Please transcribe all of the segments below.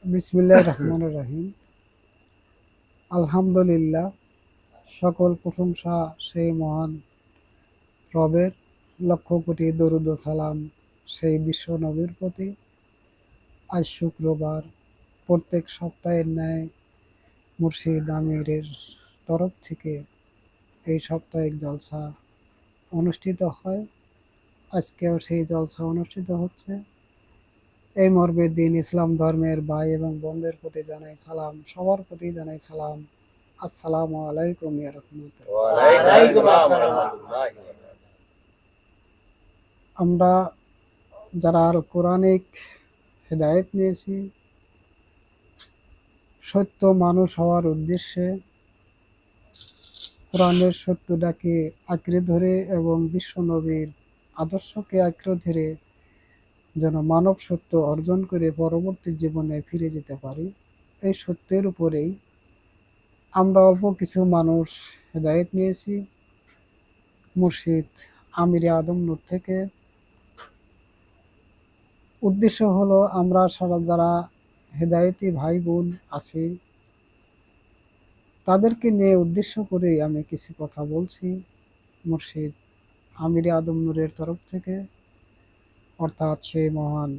বিসমিল্লাহির রহমানির রহিম। আলহামদুলিল্লাহ, সকল প্রশংসা সেই মহান রবের। লক্ষ কোটি দরুদ ও সালাম সেই বিশ্ব নবীর প্রতি। আজ শুক্রবার, প্রত্যেক সপ্তাহের ন্যায় মুর্শিদ আমিরের তরফ থেকে এই সাপ্তাহিক জলসা অনুষ্ঠিত হয়। আজকেও সেই জলসা অনুষ্ঠিত হচ্ছে। এই মর্মে দিন ইসলাম ধর্মের ভাই এবং বোনদের প্রতি জানাই সালাম, সবার প্রতি জানাই সালাম। আসসালামু আলাইকুম ইয়া রাহমাতুল্লাহ। আমরা যারা আল কোরআনিক হেদায়েত নিয়েছি, সত্য মানুষ হওয়ার উদ্দেশ্যে কোরআনের সত্যটাকে আঁকড়ে ধরে এবং বিশ্ব নবীর আদর্শকে আঁকড়ে ধরে যেন মানব সত্য অর্জন করে পরবর্তী জীবনে ফিরে যেতে পারি, এই সত্যের উপরেই আমরা অল্প কিছু মানুষ হেদায়েত নিয়েছি মুর্শিদ আমিরে আদম নূর থেকে। উদ্দেশ্য হলো আমরা সারা যারা হেদায়েতি ভাই বোন আছি তাদেরকে নিয়ে উদ্দেশ্য করেই আমি কিছু কথা বলছি মুর্শিদ আমিরে আদম নূরের তরফ থেকে, অর্থাৎ সেই মহান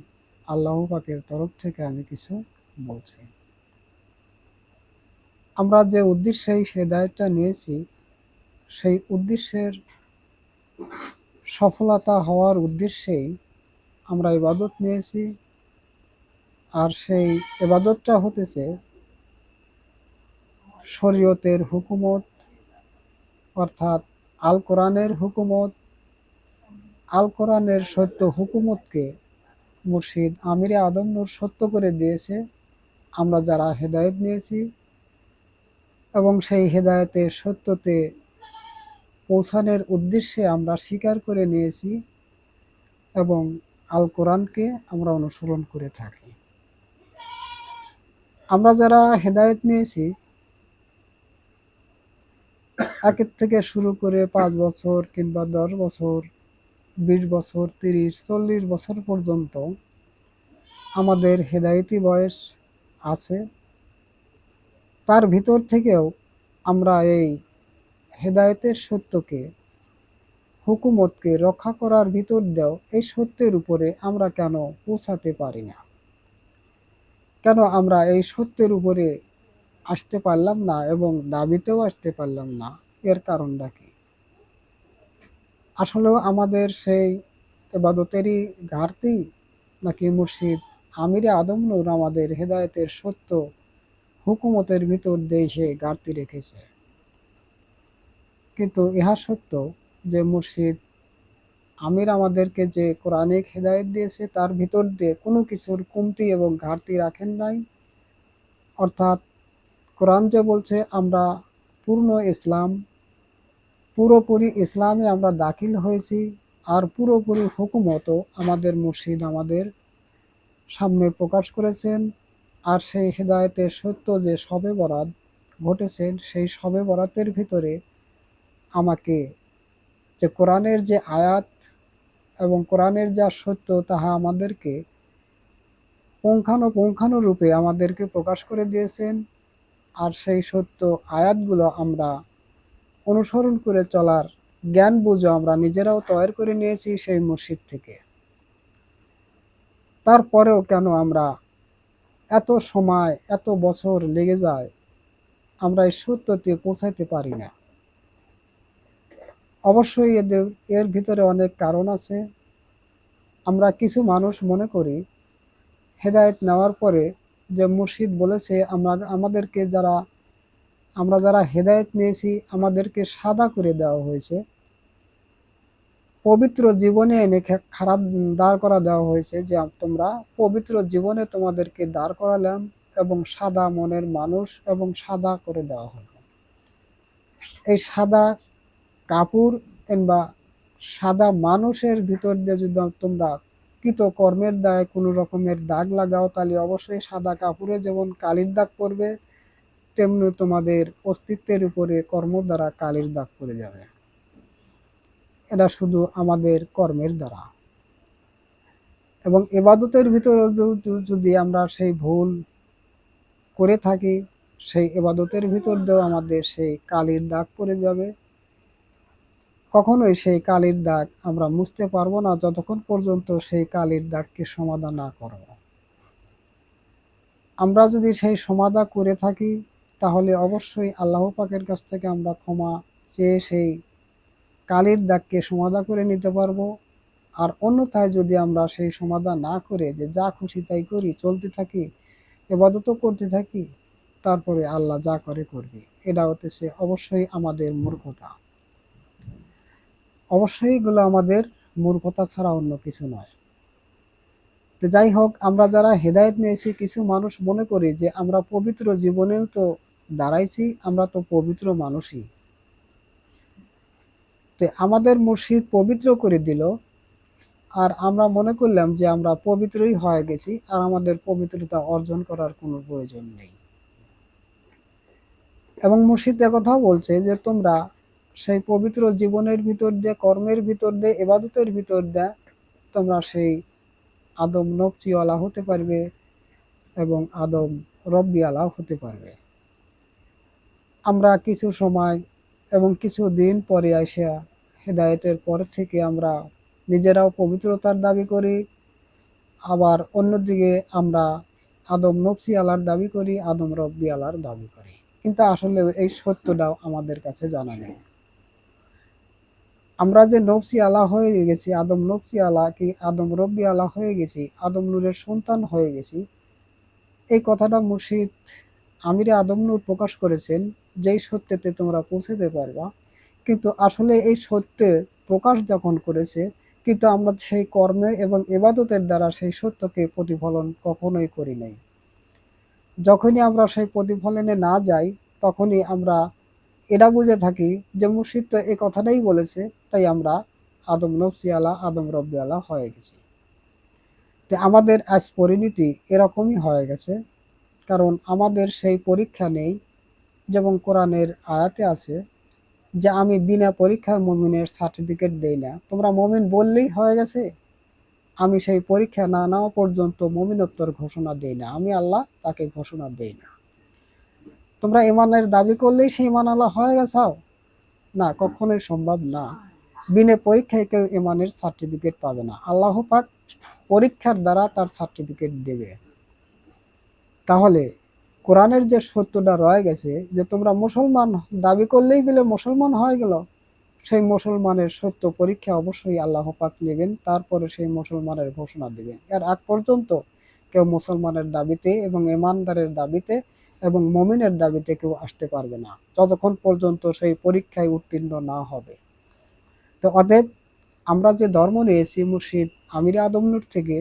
আল্লাহ পাকের তরফ থেকে আমি কিছু বলছি। আমরা যে উদ্দেশ্যে হেদায়েতটা নিয়েছি সেই উদ্দেশ্যের সফলতা হওয়ার উদ্দেশ্যেই আমরা ইবাদত নিয়েছি। আর সেই ইবাদতটা হতেছে শরীয়তের হুকুমত, অর্থাৎ আল কোরআনের হুকুমত। আল কোরআনের সত্য হুকুমতকে মুর্শিদ আমিরে আদম নূর সত্য করে দিয়েছে আমরা যারা হেদায়েত নিয়েছি, এবং সেই হেদায়েতের সত্যতে পৌঁছানোর উদ্দেশ্যে আমরা স্বীকার করে নিয়েছি এবং আল কোরআনকে আমরা অনুসরণ করে থাকি। আমরা যারা হেদায়েত নিয়েছি, একের থেকে শুরু করে 5 বছর কিংবা 10 বছর, 20 বছর, 30, 40 বছর পর্যন্ত আমাদের হেদায়েতি বয়স আছে। তার ভিতর থেকেও আমরা এই হেদায়েতের সত্যকে, হুকুমতকে রক্ষা করার ভিতর দিয়েও এই সত্যের উপরে আমরা কেন পৌঁছাতে পারি না, কেন আমরা এই সত্যের উপরে আসতে পারলাম না এবং দাবিতেও আসতে পারলাম না, এর কারণটা কি? আসলেও আমাদের সেই ইবাদতেরই ঘাটতি, নাকি মুর্শিদ আমিরে আদম নূর আমাদের হেদায়েতের সত্য হুকুমতের ভিতর দিয়ে সে ঘাটতি রেখেছে? কিন্তু ইহা সত্য যে মুর্শিদ আমির আমাদেরকে যে কোরআনিক হেদায়েত দিয়েছে তার ভিতর দিয়ে কোনো কিছুর কমতি এবং ঘাটতি রাখেন নাই। অর্থাৎ কোরআন যে বলছে আমরা পূর্ণ ইসলাম, পুরোপুরি ইসলামে আমরা দাখিল হয়েছি, আর পুরোপুরি হুকুমতও আমাদের মুর্শিদ আমাদের সামনে প্রকাশ করেছেন। আর সেই হেদায়েতের সত্য যে শবে বরাত ঘটেছেন, সেই শবে বরাতের ভিতরে আমাকে যে কোরআনের যে আয়াত এবং কোরআনের যা সত্য তাহা আমাদেরকে পুঙ্খানুপুঙ্খানুরূপে আমাদেরকে প্রকাশ করে দিয়েছেন। আর সেই সত্য আয়াতগুলো আমরা অনুসরণ করে চলার জ্ঞান বুঝো আমরা নিজেরাও তৈরি করে নিয়েছি সেই মুর্শিদ থেকে। তারপরেও কেন আমরা এত সময়, এত বছর লেগে যায়, আমরা এই সত্যতে পৌঁছাতে পারি না? অবশ্যই এর ভিতরে অনেক কারণ আছে। আমরা কিছু মানুষ মনে করি হেদায়েত নেওয়ার পরে যে মুর্শিদ বলেছে আমরা যারা হেদায়েত নিয়েছি আমাদেরকে সাদা করে দেওয়া হয়েছে, পবিত্র জীবনে এনে খারাপ দাঁড় করা দেওয়া হয়েছে, যে তোমরা পবিত্র জীবনে তোমাদেরকে দাঁড় করালাম এবং সাদা মনের মানুষ এবং সাদা করে দেওয়া হলো। এই সাদা কাপড় কিংবা সাদা মানুষের ভিতর দিয়ে যদি তোমরা কৃতকর্মের দায় কোনো রকমের দাগ লাগাও, তাহলে অবশ্যই সাদা কাপড়ে যেমন কালির দাগ পড়বে, তেমনি তোমাদের অস্তিত্বের উপরে কর্ম দ্বারা কালির দাগ পড়ে যাবে। এটা শুধু আমাদের কর্মের দ্বারা। এবং ইবাদতের ভিতরে যদি আমরা সেই ভুল করে থাকি সেই ইবাদতের ভিতর দিয়েও আমাদের সেই কালির দাগ পড়ে যাবে। কখনোই সেই কালির দাগ আমরা মুছতে পারবো না যতক্ষণ পর্যন্ত সেই কালির দাগকে সমাধান না করব। আমরা যদি সেই সমাধা করে থাকি তাহলে অবশ্যই আল্লাহ পাকের কাছ থেকে আমরা ক্ষমা চেয়ে সেই কালির দাগকে সমাধা করে নিতে পারবো। আর অন্যথায় যদি আমরা সেই সমাধা না করে যে যা খুশি তাই করি, চলতে থাকি, ইবাদতও করতে থাকি, তারপরে আল্লাহ যা করে করবে, এটা হতেছে অবশ্যই আমাদের মূর্খতা। অবশ্যই এগুলো আমাদের মূর্খতা ছাড়া অন্য কিছু নয়। তো যাই হোক, আমরা যারা হেদায়েত নিয়েছি, কিছু মানুষ মনে করি যে আমরা পবিত্র জীবনেও তো দাঁড়াইছি, আমরা তো পবিত্র মানুষই। তো আমাদের মুর্শিদ পবিত্র করে দিল, আর আমরা মনে করলাম যে আমরা পবিত্রই হয়ে গেছি, আর আমাদের পবিত্রতা অর্জন করার কোনো প্রয়োজন নেই। এবং মুর্শিদ কথাও বলছে যে তোমরা সেই পবিত্র জীবনের ভিতর দিয়ে, কর্মের ভিতর দিয়ে, ইবাদতের ভিতর দিয়ে তোমরা সেই আদম নকচিওয়ালা হতে পারবে এবং আদম রব্বিওয়ালাও হতে পারবে। আমরা কিছু সময় এবং কিছু দিন পরে আসা হেদায়েতের পর থেকে আমরা নিজেরাও পবিত্রতার দাবি করি, আবার অন্যদিকে আমরা আদম নফসি আলার দাবি করি, আদম রব্বি আলার দাবি করি, কিন্তু আসলে এই সত্যটাও আমাদের কাছে জানা নেই। আমরা যে নফসি আলা হয়ে গেছি, আদম নফসি আলা কি আদম রব্বি আলা হয়ে গেছি, আদম নূরের সন্তান হয়ে গেছি, এই কথাটা মুর্শিদ আমিরে আদম নূর প্রকাশ করেছেন যেই সত্যতে তোমরা পৌঁছাতে পারবা। কিন্তু আসলে এই সত্যে প্রকাশ যখন করেছে, কিন্তু আমরা সেই কর্মে এবং ইবাদতের দ্বারা সেই সত্যকে প্রতিফলন কখনোই করি নাই। যখনই আমরা সেই প্রতিফলনে না যাই, তখনই আমরা এটা বুঝে থাকি যে মুর্শিদ তো এই কথাটাই বলেছে, তাই আমরা আদম নফসি আলা আদম রব্বি আলা হয়ে গেছি। তো আমাদের আজ পরিণতি এরকমই হয়ে গেছে, কারণ আমাদের সেই পরীক্ষা নেই। যেমন কোরআনের আয়াতে আছে যে আমি বিনা পরীক্ষায় মুমিনের সার্টিফিকেট দেই না। তোমরা মুমিন বললেই হয়ে গেছে, আমি সেই পরীক্ষা না নেওয়া পর্যন্ত মুমিনত্বর ঘোষণা দেই না, আমি আল্লাহ তাকে ঘোষণা দেই না। তোমরা ইমানের দাবি করলেই সেই ইমান আল্লাহ হয়ে গেছাও, না, কখনোই সম্ভব না। বিনা পরীক্ষায় কেউ ইমানের সার্টিফিকেট পাবে না, আল্লাহ পাক পরীক্ষার দ্বারা তার সার্টিফিকেট দেবে। তাহলে কোরআনের যে সত্যটা রয়ে গেছে যে তোমরা মুসলমান দাবি করলেই বলে মুসলমান হয়ে গেল, সেই মুসলমানের সত্য পরীক্ষা অবশ্যই আল্লাহ পাক নেবেন, তারপরে সেই মুসলমানের ঘোষণা দিবেন। এর আগ পর্যন্ত কেউ মুসলমানের দাবিতে এবং ইমানদারের দাবিতে এবং মুমিনের দাবিতে কেউ আসতে পারবে না, যতক্ষণ পর্যন্ত সেই পরীক্ষায় উত্তীর্ণ না হবে। তো অতএব আমরা যে ধর্ম নিয়েছি মুর্শিদ আমিরে আদম নূর থেকে,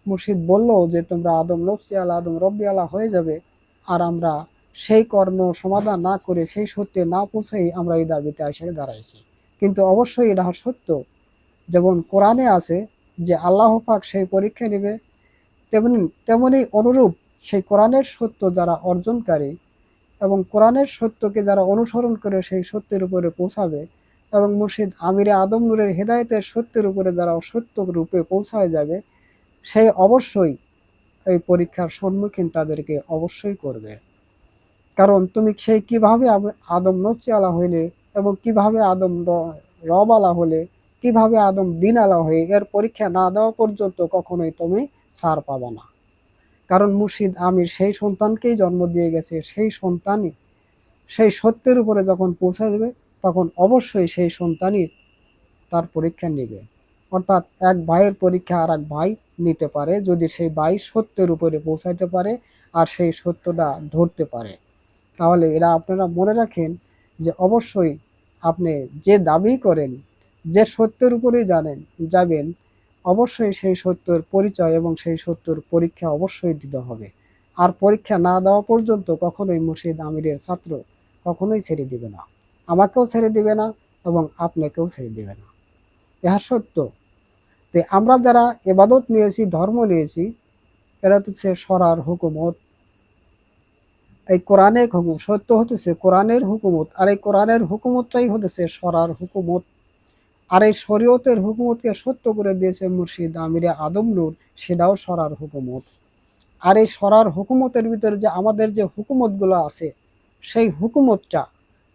মুর্শিদ বলল যে তোমরা আদম নফসি আলা আদম রব্বি আলা হয়ে যাবে, আর আমরা সেই কর্ম সমাধান না করে সেই সত্যে না পৌঁছেই আমরা এই দাবিতে এসে দাঁড়াইছি। কিন্তু অবশ্যই এটা সত্য, যেমন কোরআনে আছে যে আল্লাহ পাক সেই পরীক্ষা নেবে, তেমনি তেমনি অনুরূপ সেই কোরআনের সত্য যারা অর্জনকারী এবং কোরআনের সত্যকে যারা অনুসরণ করে সেই সত্যের উপরে পৌঁছাবে, এবং মুর্শিদ আমিরে আদম নূরের হেদায়েতের সত্যের উপরে যারা সত্য রূপে পৌঁছায় যাবে, সেই অবশ্যই এই পরীক্ষার সম্মুখীন তাদেরকে অবশ্যই করবে। কারণ তুমি সেই কিভাবে আদম নফসি আলা হইলে এবং কিভাবে আদম রব আলা হলে, কিভাবে আদম দিন আলা হয়ে, এর পরীক্ষা না দেওয়া পর্যন্ত কখনোই তুমি ছাড় পাবা না। কারণ মুর্শিদ আমির সেই সন্তানকেই জন্ম দিয়ে গেছে, সেই সন্তানই সেই সত্যের উপরে যখন পৌঁছা যাবে, তখন অবশ্যই সেই সন্তানই তার পরীক্ষা নেবে। অর্থাৎ এক ভাইয়ের পরীক্ষা আর এক ভাই নিতে পারে যদি সেই ভাই সত্যের উপরে পৌঁছাইতে পারে আর সেই সত্যটা ধরতে পারে। তাহলে এরা আপনারা মনে রাখেন যে অবশ্যই আপনি যে দাবি করেন, যে সত্যের উপরেই যাবেন, অবশ্যই সেই সত্যের পরিচয় এবং সেই সত্যের পরীক্ষা অবশ্যই দিতে হবে। আর পরীক্ষা না দেওয়া পর্যন্ত কখনোই মুর্শিদ আমিরের ছাত্র কখনোই ছেড়ে দিবে না, আমাকেও ছেড়ে দিবে না এবং আপনাকেও ছেড়ে দিবে না। ইহা সত্য। তো আমরা যারা ইবাদত নিয়েছি, ধর্ম নিয়েছি, এরা হচ্ছে সরার হুকুমত, এই কোরআনের হুকুম সত্য হতেছে কোরআনের হুকুমত, আর এই কোরআনের হুকুমতটাই হতেছে সরার হুকুমত। আর এই শরীয়তের হুকুমতকে সত্য করে দিয়েছে মুর্শিদ আমিরে আদম নূর, সেটাও সরার হুকুমত। আর এই সরার হুকুমতের ভিতরে যে আমাদের যে হুকুমতগুলো আছে, সেই হুকুমতটা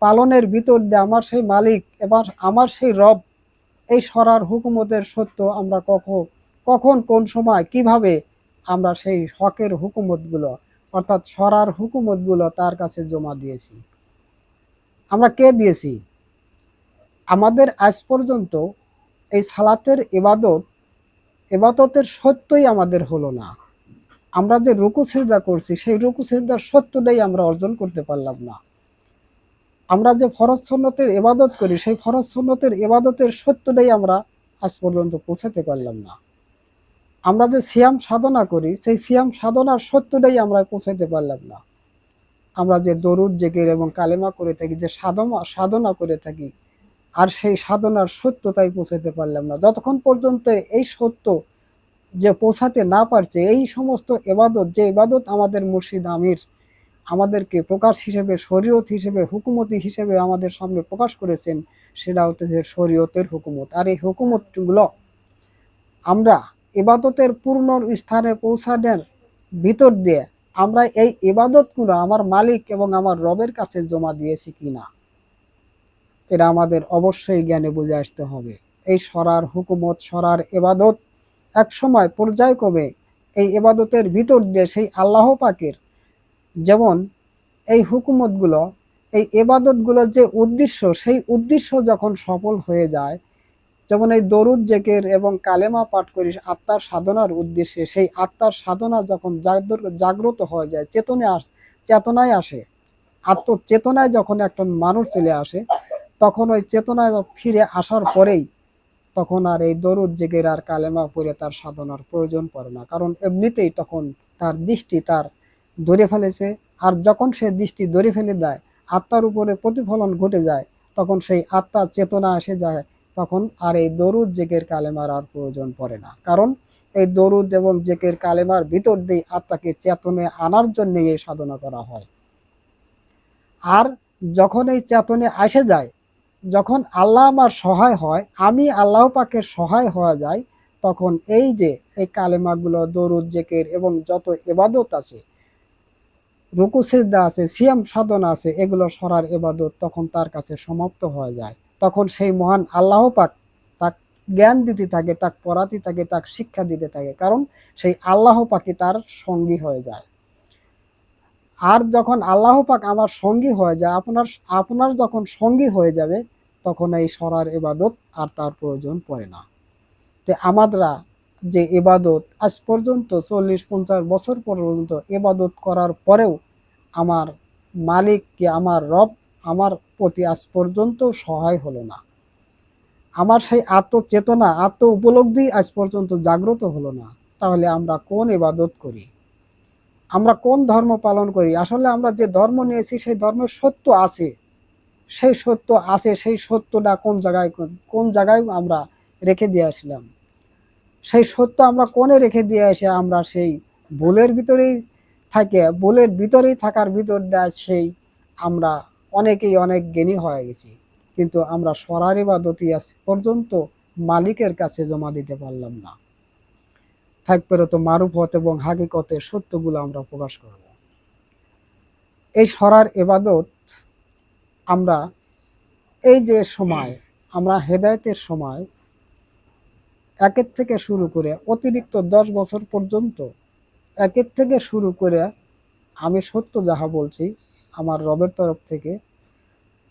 পালনের ভিতর দিয়ে আমার সেই মালিক এবং আমার সেই রব এই সরার হুকুমতের সত্য আমরা কখন কোন সময় কিভাবে আমরা সেই হকের হুকুমতগুলো অর্থাৎ সরার হুকুমতগুলো তার কাছে জমা দিয়েছি। আমরা কে দিয়েছি? আমাদের আজ পর্যন্ত এই সালাতের ইবাদতের সত্যই আমাদের হলো না। আমরা যে রুকু সিজদা করছি সেই রুকু সিজদার সত্যটাই আমরা অর্জন করতে পারলাম না। আমরা যে ফরজ সুন্নতের ইবাদত করি সেই ফরজ সুন্নতের ইবাদতের সত্যটাই আমরা আজ পর্যন্ত পৌঁছাতে পারলাম না। আমরা যে সিয়াম সাধনা করি সেই সিয়াম সাধনার সত্যটাই আমরা পৌঁছাতে পারলাম না। আমরা যে দরুদ জিকির এবং কালেমা করে থাকি, যে সাধনা করে থাকি, আর সেই সাধনার সত্যতাই পৌঁছাতে পারলাম না। যতক্ষণ পর্যন্ত এই সত্য যে পৌঁছাতে না পারছে, এই সমস্ত এবাদত যে এবাদত আমাদের মুর্শিদ আমির আমাদেরকে প্রকাশ হিসেবে, শরীয়ত হিসেবে, হুকুমতি হিসেবে আমাদের সামনে প্রকাশ করেছেন, সেটা হচ্ছে শরীয়তের হুকুমত। আর এই হুকুমতগুলো আমরা ইবাদতের পূর্ণ স্থানে পৌঁছানোর ভিতর দিয়ে আমরা এই ইবাদতগুলো আমার মালিক এবং আমার রবের কাছে জমা দিয়েছি কিনা, এটা আমাদের অবশ্যই জ্ঞানে বুঝে আসতে হবে। এই সরার হুকুমত, সরার ইবাদত এক সময় পর্যায়ক্রমে এই ইবাদতের ভিতর দিয়ে সেই আল্লাহ পাকের যেমন এই হুকুমতগুলো, এই ইবাদতগুলোর যে উদ্দেশ্য, সেই উদ্দেশ্য যখন সফল হয়ে যায়, যেমন এই দরুদ জিকির এবং কালেমা পাঠ করি আত্মার সাধনার উদ্দেশ্যে, সেই আত্মার সাধনা যখন জাগ্রত হয়ে যায়, চেতনায় আসে, আত্মচেতনায় যখন একটা মানুষ চলে আসে, তখন ওই চেতনায় ফিরে আসার পরেই তখন আর এই দরুদ জিকির আর কালেমা পড়ে তার সাধনার প্রয়োজন পড়ে না, কারণ এমনিতেই তখন তার দৃষ্টি তার ধরে ফেলেছে। আর যখন সে দৃষ্টি ধরে ফেলে দেয়, আত্মার উপরে প্রতিফলন ঘটে যায়, তখন সেই আত্মার চেতনা এসে যায়, তখন আর এই দরুদ জিকির কালেমার আর প্রয়োজন পড়ে না। কারণ এই দরুদ এবং জিকির কালেমার ভিতর দিয়ে আত্মাকে চেতনে আনার জন্য এই সাধনা করা হয়। আর যখন এই চেতনে আসে যায়, যখন আল্লাহ আমার সহায় হয়, আমি আল্লাহ পাকের সহায় হওয়া যায়, তখন এই যে এই কালেমাগুলো, দরুদ জিকির এবং যত ইবাদত আছে, রুকু সিজদা আছে, সিয়াম সাধনা আছে, এগুলো সরার ইবাদত তখন তার কাছে সমাপ্ত হয়ে যায়। তখন সেই মহান আল্লাহ পাক তাক জ্ঞান দিতে থাকে, তাক পড়াতে থাকে, তাক শিক্ষা দিতে থাকে, কারণ সেই আল্লাহ পাকই তার সঙ্গী হয়ে যায়। আর যখন আল্লাহ পাক আমার সঙ্গী হয়ে যায়, আপনার যখন সঙ্গী হয়ে যাবে, তখন এই সরার ইবাদত আর তার প্রয়োজন পড়ে না। তো আমরা যে ইবাদত আজ পর্যন্ত 40-50 বছর পর্যন্ত ইবাদত করার পরেও আমার মালিক কি আমার রব আমার প্রতি আজ পর্যন্ত সহায় হলো না, আমার সেই আত্মচেতনা, আত্ম উপলব্ধি আজ পর্যন্ত জাগ্রত হলো না, তাহলে আমরা কোন ইবাদত করি, আমরা কোন ধর্ম পালন করি? আসলে আমরা যে ধর্ম নিয়েছি সেই ধর্মের সত্য আছে, সেই সত্য আছে, সেই সত্যটা কোন জায়গায় আমরা রেখে দিয়ে আসলাম, সেই সত্য আমরা কোণে রেখে দিয়ে এসে আমরা সেই ভুলের ভিতরেই থাকার ভিতর দিয়ে সেই আমরা অনেকেই অনেক জ্ঞানী হয়ে গেছি, কিন্তু আমরা সরার ইবাদতই আজ পর্যন্ত মালিকের কাছে জমা দিতে পারলাম না। থাকবে তো মারুফত এবং হাকিকতের সত্যগুলো আমরা প্রকাশ করব। এই সরার ইবাদত আমরা এই যে সময় আমরা হেদায়েতের সময় একের থেকে শুরু করে অতিরিক্ত 10 বছর পর্যন্ত একের থেকে শুরু করে আমি সত্য যাহা বলছি আমার রবের তরফ থেকে,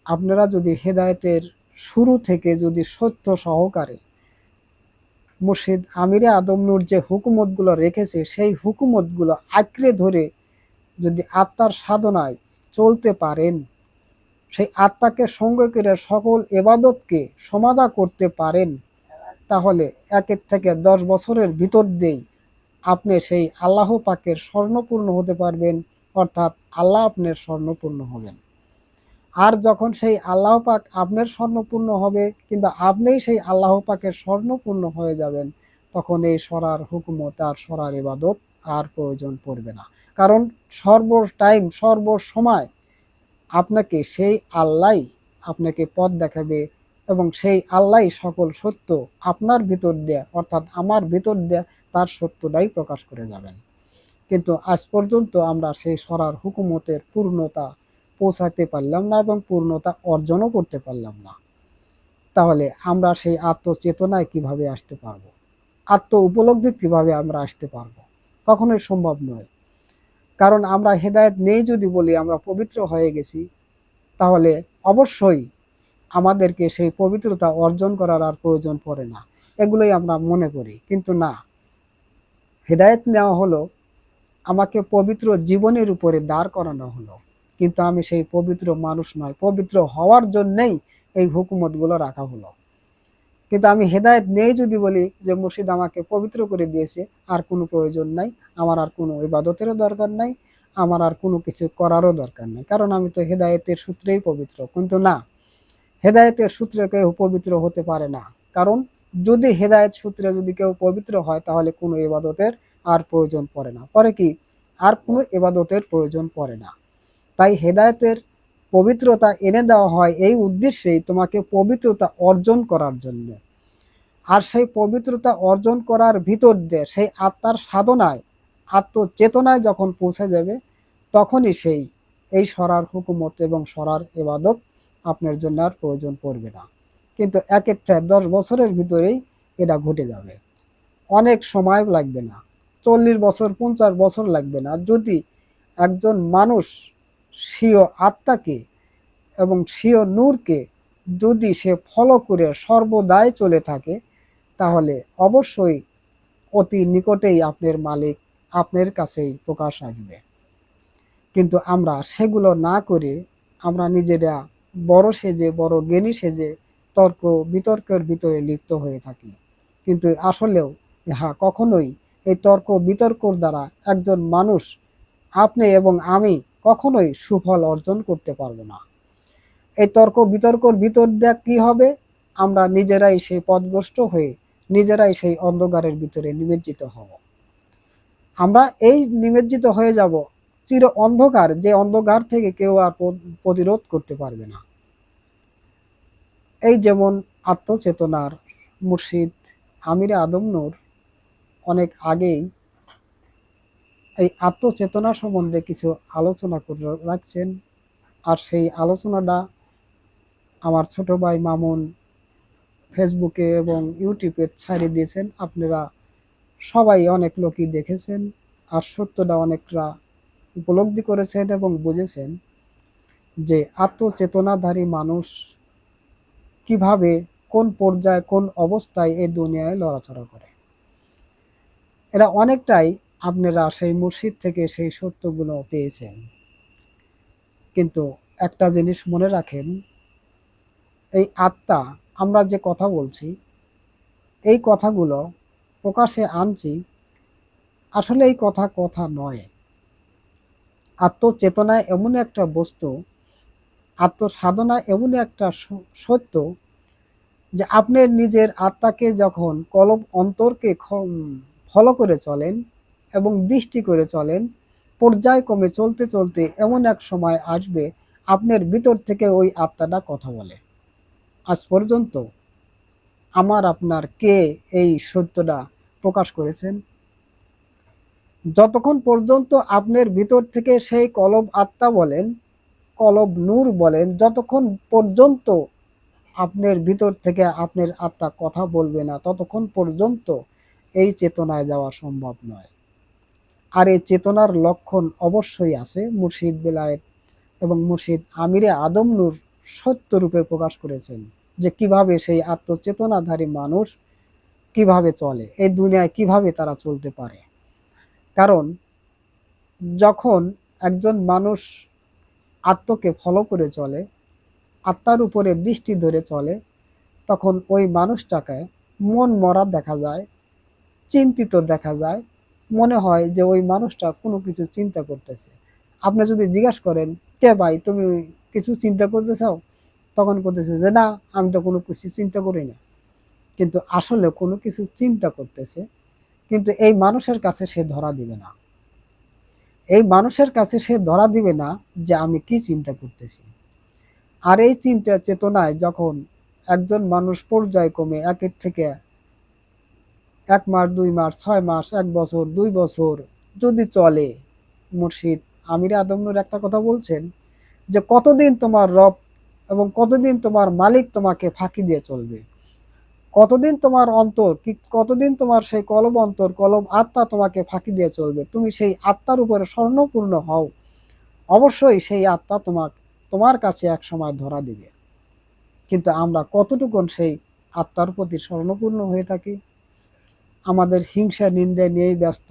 আপনারা যদি হেদায়েতের শুরু থেকে যদি সত্য সহকারে মুর্শিদ আমিরে আদম নূর যে হুকুমতগুলো রেখেছে সেই হুকুমতগুলো আঁকড়ে ধরে যদি আত্মার সাধনায় চলতে পারেন, সেই আত্মাকে সঙ্গে করে সকল ইবাদতকে সমাধা করতে পারেন, তাহলে একের থেকে 10 বছরের ভিতর দিয়েই আপনি সেই আল্লাহ পাকের স্বর্ণপূর্ণ হতে পারবেন, অর্থাৎ আল্লাহ আপনার স্বর্ণপূর্ণ হবেন। আর যখন সেই আল্লাহ পাক আপনার স্বর্ণপূর্ণ হবে কিংবা আপনি সেই আল্লাহ পাকের স্বর্ণপূর্ণ হয়ে যাবেন, তখন এই সরার হুকুমত আর সরার ইবাদত আর প্রয়োজন পড়বে না। কারণ সর্বসময় আপনাকে সেই আল্লাহ আপনাকে পথ দেখাবে এবং সেই আল্লাহ সকল সত্য আপনার ভিতর দিয়ে অর্থাৎ আমার ভিতর দিয়ে তার সত্যটাই প্রকাশ করে যাবেন। কিন্তু আজ পর্যন্ত আমরা সেই সরার হুকুমতের পূর্ণতা পৌঁছাতে পারলাম না এবং পূর্ণতা অর্জনও করতে পারলাম না। তাহলে আমরা সেই আত্মচেতনায় কিভাবে আসতে পারবো? আত্ম উপলব্ধি কিভাবে আমরা আসতে পারবো? কখনোই সম্ভব নয়। কারণ আমরা হেদায়েত নেই যদি বলি আমরা পবিত্র হয়ে গেছি, তাহলে অবশ্যই আমাদেরকে সেই পবিত্রতা অর্জন করার আর প্রয়োজন পড়ে না, এগুলোই আমরা মনে করি। কিন্তু না, হেদায়েত নেওয়া হলো, আমাকে পবিত্র জীবনের উপরে দাঁড় করানো হলো, কিন্তু আমি সেই পবিত্র মানুষ নয়। পবিত্র হওয়ার জন্যেই এই হুকুমতগুলো রাখা হলো। কিন্তু আমি হেদায়েত নেই যদি বলি যে মুর্শিদ আমাকে পবিত্র করে দিয়েছে, আর কোনো প্রয়োজন নাই, আমার আর কোনো ইবাদতেরও দরকার নাই, আমার আর কোনো কিছু করারও দরকার নেই, কারণ আমি তো হেদায়েতের সূত্রেই পবিত্র। কিন্তু না, হেদায়েতের সূত্রে কেউ পবিত্র হতে পারে না। কারণ যদি হেদায়েত সূত্রে যদি কেউ পবিত্র হয়, তাহলে কোনো ইবাদতের আর প্রয়োজন পড়ে না। পরে কি? আর কোনো ইবাদতের প্রয়োজন পড়ে না। তাই হেদায়েতের পবিত্রতা এনে দেওয়া হয় এই উদ্দেশ্যেই, তোমাকে পবিত্রতা অর্জন করার জন্য। আর সেই পবিত্রতা অর্জন করার ভিতর দিয়ে সেই আত্মার সাধনায়, আত্মচেতনায় যখন পৌঁছে যাবে, তখনই সেই এই সরার হুকুমত এবং সরার ইবাদত আপনার জন্য আর প্রয়োজন পড়বে না। কিন্তু একের থেকে 10 বছরের ভিতরেই এটা ঘটে যাবে। অনেক সময় লাগবে না, 40 বছর 50 বছর লাগবে না। যদি একজন মানুষ স্বীয় আত্মাকে এবং স্বীয় নূরকে যদি সে ফলো করে সর্বদাই চলে থাকে, তাহলে অবশ্যই অতি নিকটেই আপনার মালিক আপনার কাছেই প্রকাশ আসবে। কিন্তু আমরা সেগুলো না করে আমরা নিজেরা বড় সেজে, বড় জ্ঞানী সেজে তর্ক বিতর্কের ভিতরে লিপ্ত হয়ে থাকি। কিন্তু আসলেও কখনোই এই তর্ক বিতর্কর দ্বারা একজন মানুষ, আপনি এবং আমি, কখনোই সুফল অর্জন করতে পারবো না। এই তর্ক বিতর্কর ভিতর দিয়ে কি হবে? আমরা নিজেরাই সেই পথভ্রষ্ট হয়ে নিজেরাই সেই অন্ধকারের ভিতরে নিমজ্জিত হব। আমরা এই নিমজ্জিত হয়ে যাব চির অন্ধকার, যে অন্ধকার থেকে কেউ আর প্রতিরোধ করতে পারবে না। এই যেমন আত্মচেতনার মুর্শিদ আমিরে আদম নূর অনেক আগেই এই আত্মচেতনা সম্বন্ধে কিছু আলোচনা করে রাখছেন। আর সেই আলোচনাটা আমার ছোট ভাই মামুন ফেসবুকে এবং ইউটিউবে ছাড়িয়ে দিয়েছেন। আপনারা সবাই, অনেক লোকই দেখেছেন, আর সত্যটা অনেকরা উপলব্ধি করেছেন এবং বুঝেছেন যে আত্মচেতনাধারী মানুষ কিভাবে, কোন পর্যায়ে, কোন অবস্থায় এই দুনিয়ায় লড়াচড়া করে। এরা অনেকটাই আপনারা সেই মুর্শিদ থেকে সেই সত্যগুলো পেয়েছেন। কিন্তু একটা জিনিস মনে রাখেন, এই আত্মা, আমরা যে কথা বলছি, এই কথাগুলো প্রকাশে আনছি, আসলে এই কথা কথা নয়। আত্মচেতনা এমন একটা বস্তু, আত্মসাধনা এমন একটা সত্য, যে আপনি নিজের আত্মাকে যখন কলব অন্তরকে ফলো করে চলেন এবং দৃষ্টি করে চলেন, পর্যায়ক্রমে চলতে চলতে এমন এক সময় আসবে আপনার ভিতর থেকে ওই আত্মাটা কথা বলে। আজ পর্যন্ত আমার আপনার কে এই সত্যটা প্রকাশ করেছেন? যতক্ষণ পর্যন্ত আপনার ভিতর থেকে সেই কলব আত্মা বলেন, কলব নূর বলেন, যতক্ষণ পর্যন্ত আপনার ভিতর থেকে আপনার আত্মা কথা বলবে না, ততক্ষণ পর্যন্ত এই চেতনায় যাওয়া সম্ভব নয়। আর এই চেতনার লক্ষণ অবশ্যই আছে। মুর্শিদ বেলায়েত এবং মুর্শিদ আমিরে আদম নূর সত্যরূপে প্রকাশ করেছেন যে কিভাবে সেই আত্মচেতনাধারী মানুষ কিভাবে চলে, এই দুনিয়ায় কিভাবে তারা চলতে পারে। কারণ যখন একজন মানুষ আত্মকে ফলো করে চলে, আত্মার উপরে দৃষ্টি ধরে চলে, তখন ওই মানুষটাকে মন মরা দেখা যায়, চিন্তিত দেখা যায়। মনে হয় যে ওই মানুষটা কোনো কিছু চিন্তা করতেছে। আপনি যদি জিজ্ঞাসা করেন, কে ভাই তুমি কিছু চিন্তা করতে চাও? তখন করতেছে যে না, আমি তো কোনো কিছু চিন্তা করি না। কিন্তু আসলে কোনো কিছু চিন্তা করতেছে, কিন্তু এই মানুষের কাছে সে ধরা দিবে না। এই মানুষের কাছে সে ধরা দিবে না যে আমি কি চিন্তা করতেছি। আর এই চিন্তা চেতনায় যখন একজন মানুষ পর্যায়ক্রমে একের থেকে 1 মাস, 2 মাস, 6 মাস, 1 বছর, 2 বছর যদি চলে। মুর্শিদ আমিরে আদম নূর একটা কথা বলছেন যে কতদিন তোমার রব এবং কতদিন তোমার মালিক তোমাকে ফাঁকি দিয়ে চলবে, কতদিন তোমার অন্তর কি, কতদিন তোমার সেই কলব অন্তর কলব আত্মা তোমাকে ফাঁকি দিয়ে চলবে। তুমি সেই আত্মার উপরে স্বর্ণপূর্ণ হও, অবশ্যই সেই আত্মা তোমার কাছে এক সময় ধরা দিবে। কিন্তু আমরা কতটুকুন সেই আত্মার প্রতি স্বর্ণপূর্ণ হয়ে থাকি? আমাদের হিংসা নিন্দা নিয়েই ব্যস্ত।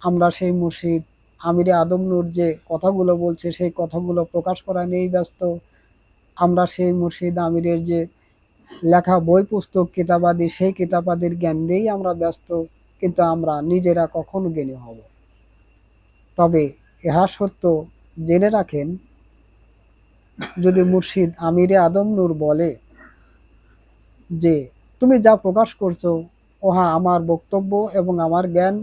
আমরা সেই মুর্শিদ আমিরে আদম নূর যে কথাগুলো বলছে সেই কথাগুলো প্রকাশ করা নিয়েই ব্যস্ত। আমরা সেই মুর্শিদ আমিরের যে লেখা বই পুস্তক কিতাবাদি সেই কিতাবাদির জ্ঞান দিয়েই আমরা ব্যস্ত, কিন্তু আমরা নিজেরা কখনো জ্ঞানী হব? তবে ইহা সত্য জেনে রাখেন, যদি মুর্শিদ আমিরে আদম নূর বলে যে তুমি যা প্রকাশ করছো ওহা আমার বক্তব্য এবং আমার জ্ঞান,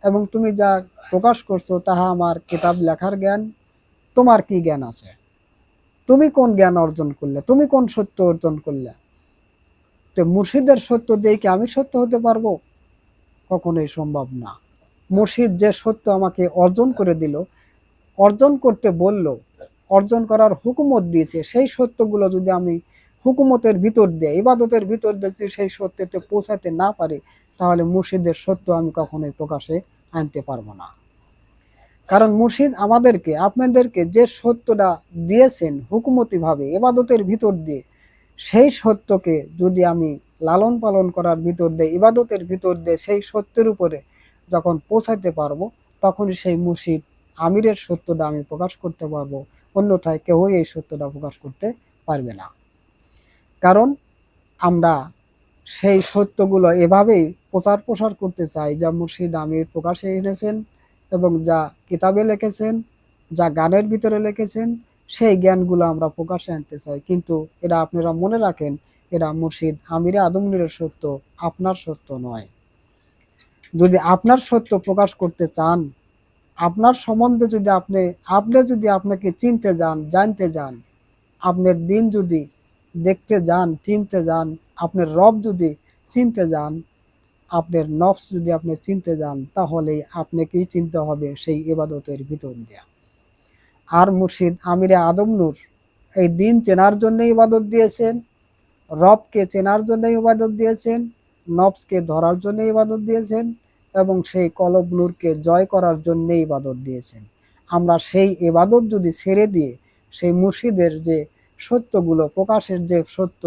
এবং তুমি যা প্রকাশ করছো তাহা আমার কিতাব লেখার জ্ঞান, তোমার কি জ্ঞান আছে? তুমি কোন জ্ঞান অর্জন করলে? তুমি কোন সত্য অর্জন করলে? তো মুর্শিদের সত্য দিয়ে কি আমি সত্য হতে পারবো? কখনোই সম্ভব না। মুর্শিদ যে সত্য আমাকে অর্জন করে দিল, অর্জন করতে বলল, অর্জন করার হুকুমত দিয়েছে, সেই সত্যগুলো যদি আমি হুকুমতের ভিতর দিয়ে ইবাদতের ভিতর দিয়ে যদি সেই সত্যতে পৌঁছাতে না পারি, তাহলে মুর্শিদের সত্য আমি কখনোই প্রকাশে আনতে পারবো না। কারণ মুর্শিদ আমাদেরকে আপনাদেরকে যে সত্যটা দিয়েছেন হুকুমতি ভাবে ইবাদতের ভিতর দিয়ে, সেই সত্যকে যদি আমি লালন পালন করার ভিতর দিয়ে ইবাদতের ভিতর দিয়ে সেই সত্যের উপরে যখন পৌঁছাতে পারবো, তখনই সেই মুর্শিদ আমিরের সত্যটা আমি প্রকাশ করতে পারবো। অন্যথায় কেউই এই সত্যটা প্রকাশ করতে পারবে না। কারণ আমরা সেই সত্যগুলো এভাবেই প্রচার প্রসার করতে চাই যা মুর্শিদ আমির প্রকাশে এনেছেন এবং যা কিতাবে লিখেছেন, যা গানের ভিতরে লিখেছেন, সেই জ্ঞানগুলো আমরা প্রকাশে আনতে চাই। কিন্তু এরা আপনারা মনে রাখেন, এরা মুর্শিদ আমিরে আদম নূরের সত্য, আপনার সত্য নয়। যদি আপনার সত্য প্রকাশ করতে চান, আপনার সম্বন্ধে যদি আপনি যদি আপনাকে চিনতে যান, জানতে যান, আপনার দিন যদি দেখতে যান, চিনতে যান, আপনার রব যদি চিনতে যান, আপনার নফস যদি আপনি চিনতে যান, তাহলে আপনাকেই চিনতে হবে সেই ইবাদতের ভিতর দিয়ে। আর মুর্শিদ আমিরে আদম নূর এই দিন চেনার জন্য ইবাদত দিয়েছেন, রবকে চেনার জন্য ইবাদত দিয়েছেন, নফসকে ধরার জন্য ইবাদত দিয়েছেন, এবং সেই কলব নূরকে জয় করার জন্য ইবাদত দিয়েছেন। আমরা সেই ইবাদত যদি ছেড়ে দিয়ে সেই মুর্শিদের যে সত্যগুলো প্রকাশের যে সত্য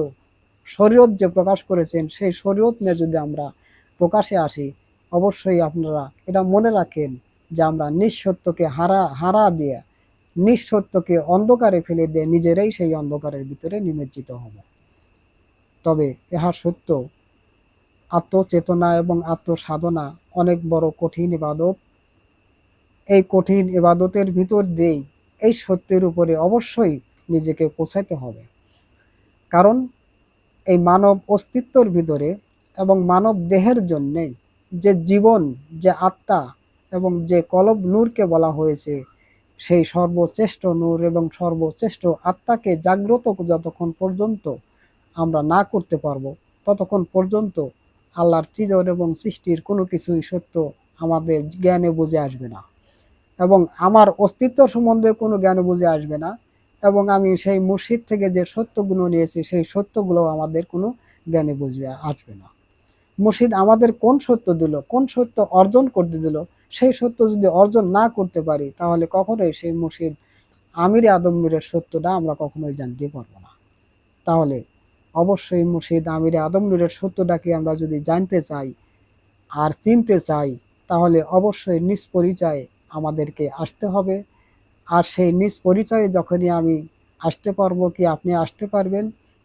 শরীয়ত যে প্রকাশ করেছেন সেই শরীয়ত নিয়ে যদি আমরা প্রকাশে আসি, অবশ্যই আপনারা এটা মনে রাখেন যে আমরা নিঃসত্যকে হারা দিয়ে নিঃসত্যকে অন্ধকারে ফেলে দিয়ে নিজেরাই সেই অন্ধকারের ভিতরে নিমজ্জিত হব। তবে ইহা সত্য, আত্মচেতনা এবং আত্মসাধনা অনেক বড় কঠিন ইবাদত। এই কঠিন ইবাদতের ভিতর দিয়েই এই সত্যের উপরে অবশ্যই নিজেকে পৌঁছাতে হবে। কারণ এই মানব অস্তিত্বর ভিতরে এবং মানব দেহের জন্যে যে জীবন, যে আত্মা এবং যে কলব নূরকে বলা হয়েছে, সেই সর্বশ্রেষ্ঠ নূর এবং সর্বশ্রেষ্ঠ আত্মাকে জাগ্রত যতক্ষণ পর্যন্ত আমরা না করতে পারবো, ততক্ষণ পর্যন্ত আল্লাহর সৃজন এবং সৃষ্টির কোনো কিছুই সত্য আমাদের জ্ঞানে বুঝে আসবে না, এবং আমার অস্তিত্ব সম্বন্ধে কোনো জ্ঞান বুঝে আসবে না, এবং আমি সেই মুর্শিদ থেকে যে সত্যগুলো নিয়েছি সেই সত্যগুলো আমাদের কোনো জ্ঞানে বুঝবে আসবে না। মুর্শিদ আমাদের কোন সত্য দিল, কোন সত্য অর্জন করতে দিল, সেই সত্য যদি অর্জন না করতে পারি, তাহলে কখনোই সেই মুর্শিদ আমিরে আদম নূরের সত্যটা আমরা কখনোই জানতে পারবো না। তাহলে অবশ্যই মুর্শিদ আমিরে আদম নূরের সত্যটাকে আমরা যদি জানতে চাই আর চিনতে চাই, তাহলে অবশ্যই নিজ পরিচয়ে আমাদেরকে আসতে হবে। আর সেই নিজ পরিচয়ে যখনই আমি আসতে পারবো, কি আপনি আসতে পারবেন,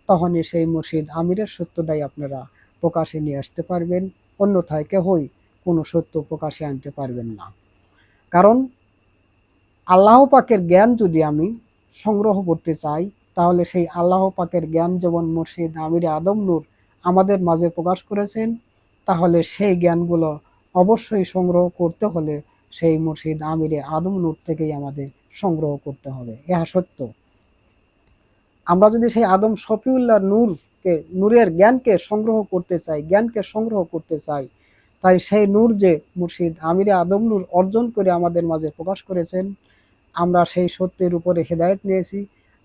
তখনই সেই মুর্শিদ আমিরের সত্যটাই আপনারা প্রকাশে নিয়ে আসতে পারবেন। অন্যথায় কেহই কোনো সত্য প্রকাশে আনতে পারবেন না। কারণ আল্লাহ পাকের জ্ঞান যদি আমি সংগ্রহ করতে চাই, তাহলে সেই আল্লাহ পাকের জ্ঞান যেমন মুর্শিদ আমিরে আদম নূর আমাদের মাঝে প্রকাশ করেছেন, তাহলে সেই জ্ঞানগুলো অবশ্যই সংগ্রহ করতে হলে সেই মুর্শিদ আমিরে আদম নূর থেকেই আমাদের সংগ্রহ করতে হবে। ইহা সত্য। আমরা যদি সেই আদম শফিউল্লাহ নূরের জ্ঞানকে সংগ্রহ করতে চাই, জ্ঞানকে সংগ্রহ করতে চাই, তাই সেই নূর যে মুর্শিদ আমিরে আদম নূর অর্জন করে আমাদের মাঝে প্রকাশ করেছেন, আমরা সেই সত্যের উপরে হেদায়েত নিয়েছি।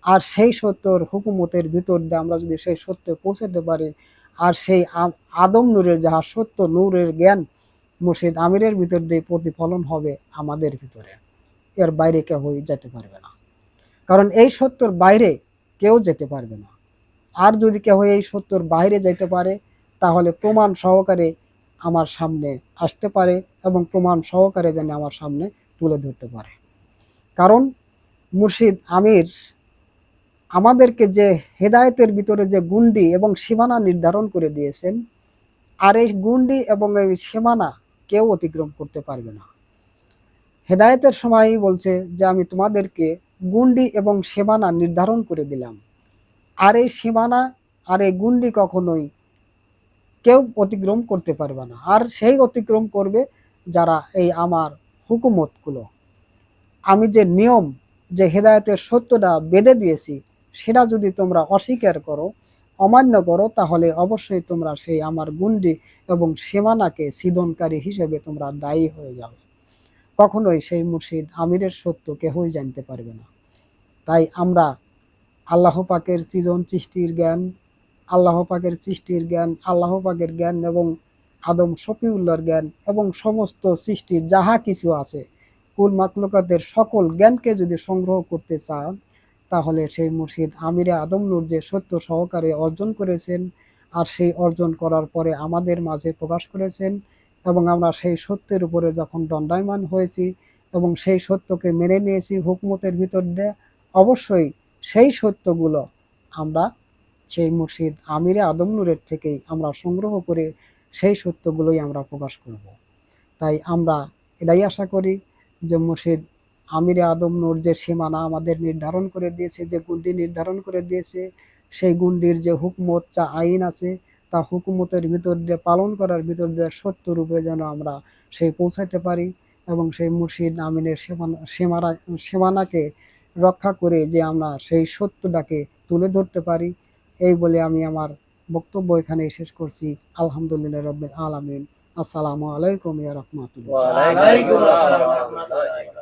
আর সেই সত্যর হুকুমতের ভিতর দিয়ে আমরা যদি সেই সত্যে পৌঁছাতে পারি, আর সেই আদম নূরের যাহা সত্য নূরের জ্ঞান মুর্শিদ আমিরের ভিতর দিয়ে প্রতিফলন হবে আমাদের ভিতরে, এর বাইরে কেউ যেতে পারবে না। কারণ এই সত্যর বাইরে কেউ যেতে পারবে না। আর যদি কেউ এই সত্যর বাইরে যেতে পারে, তাহলে প্রমাণ সহকারে আমার সামনে আসতে পারে এবং প্রমাণ সহকারে যেন আমার সামনে তুলে ধরতে পারে। কারণ মুর্শিদ আমির আমাদেরকে যে হেদায়েতের ভিতরে যে গুন্ডি এবং সীমানা নির্ধারণ করে দিয়েছেন, আর এই গুন্ডি এবং এই সীমানা কেউ অতিক্রম করতে পারবে না। হেদায়েতের সময়ই বলছে যে আমি তোমাদেরকে গুন্ডি এবং সীমানা নির্ধারণ করে দিলাম, আর এই সীমানা আর এই গুন্ডি কখনোই কেউ অতিক্রম করতে পারবে না। আর সেই অতিক্রম করবে যারা এই আমার হুকুমতগুলো, আমি যে নিয়ম, যে হেদায়েতের সত্যটা বেঁধে দিয়েছি, সেটা যদি তোমরা অস্বীকার করো, অমান্য করো, তাহলে অবশ্যই তোমরা সেই আমার গুন্ডি এবং সীমানাকে ছিদনকারী হিসেবে তোমরা দায়ী হয়ে যাবে। কখনোই সেই মুর্শিদ আমিরের সত্য কেহই জানতে পারবে না। তাই আমরা আল্লাহ পাকের সৃষ্টির জ্ঞান, আল্লাহ পাকের সৃষ্টির জ্ঞান, আল্লাহ পাকের জ্ঞান এবং আদম শফিউল্লাহর জ্ঞান এবং সমস্ত সৃষ্টির যাহা কিছু আছে, কুল মাকলুকাতের সকল জ্ঞানকে যদি সংগ্রহ করতে চান, তাহলে সেই মুর্শিদ আমিরে আদম নূর যে সত্য সহকারে অর্জন করেছেন, আর সেই অর্জন করার পরে আমাদের মাঝে প্রকাশ করেছেন, এবং আমরা সেই সত্যের উপরে যখন দণ্ডায়মান হয়েছি এবং সেই সত্যকে মেনে নিয়েছি হুকমতের ভিতর দিয়ে, অবশ্যই সেই সত্যগুলো আমরা সেই মুর্শিদ আমিরে আদম নূরের থেকেই আমরা সংগ্রহ করে সেই সত্যগুলোই আমরা প্রকাশ করব। তাই আমরা এটাই আশা করি যে মুর্শিদ আমিরে আদম নূর যে সীমানা আমাদের নির্ধারণ করে দিয়েছে, যে গুন্ডি নির্ধারণ করে দিয়েছে, সেই গুন্ডির যে হুকমত যা আইন আছে, তা হুকুমতের ভিতর দিয়ে পালন করার ভিতর দিয়ে সত্য রূপে যেন আমরা সেই পৌঁছাতে পারি, এবং সেই মুর্শিদ আমিনের সীমানাকে রক্ষা করে যে আমরা সেই সত্যটাকে তুলে ধরতে পারি। এই বলে আমি আমার বক্তব্য এখানে শেষ করছি। আলহামদুলিল্লাহ রাব্বিল আলামিন। আসসালামু আলাইকুম ইয়া রাহমাতুল্লাহ। ওয়া আলাইকুম আসসালাম ওয়া রাহমাতুল্লাহি।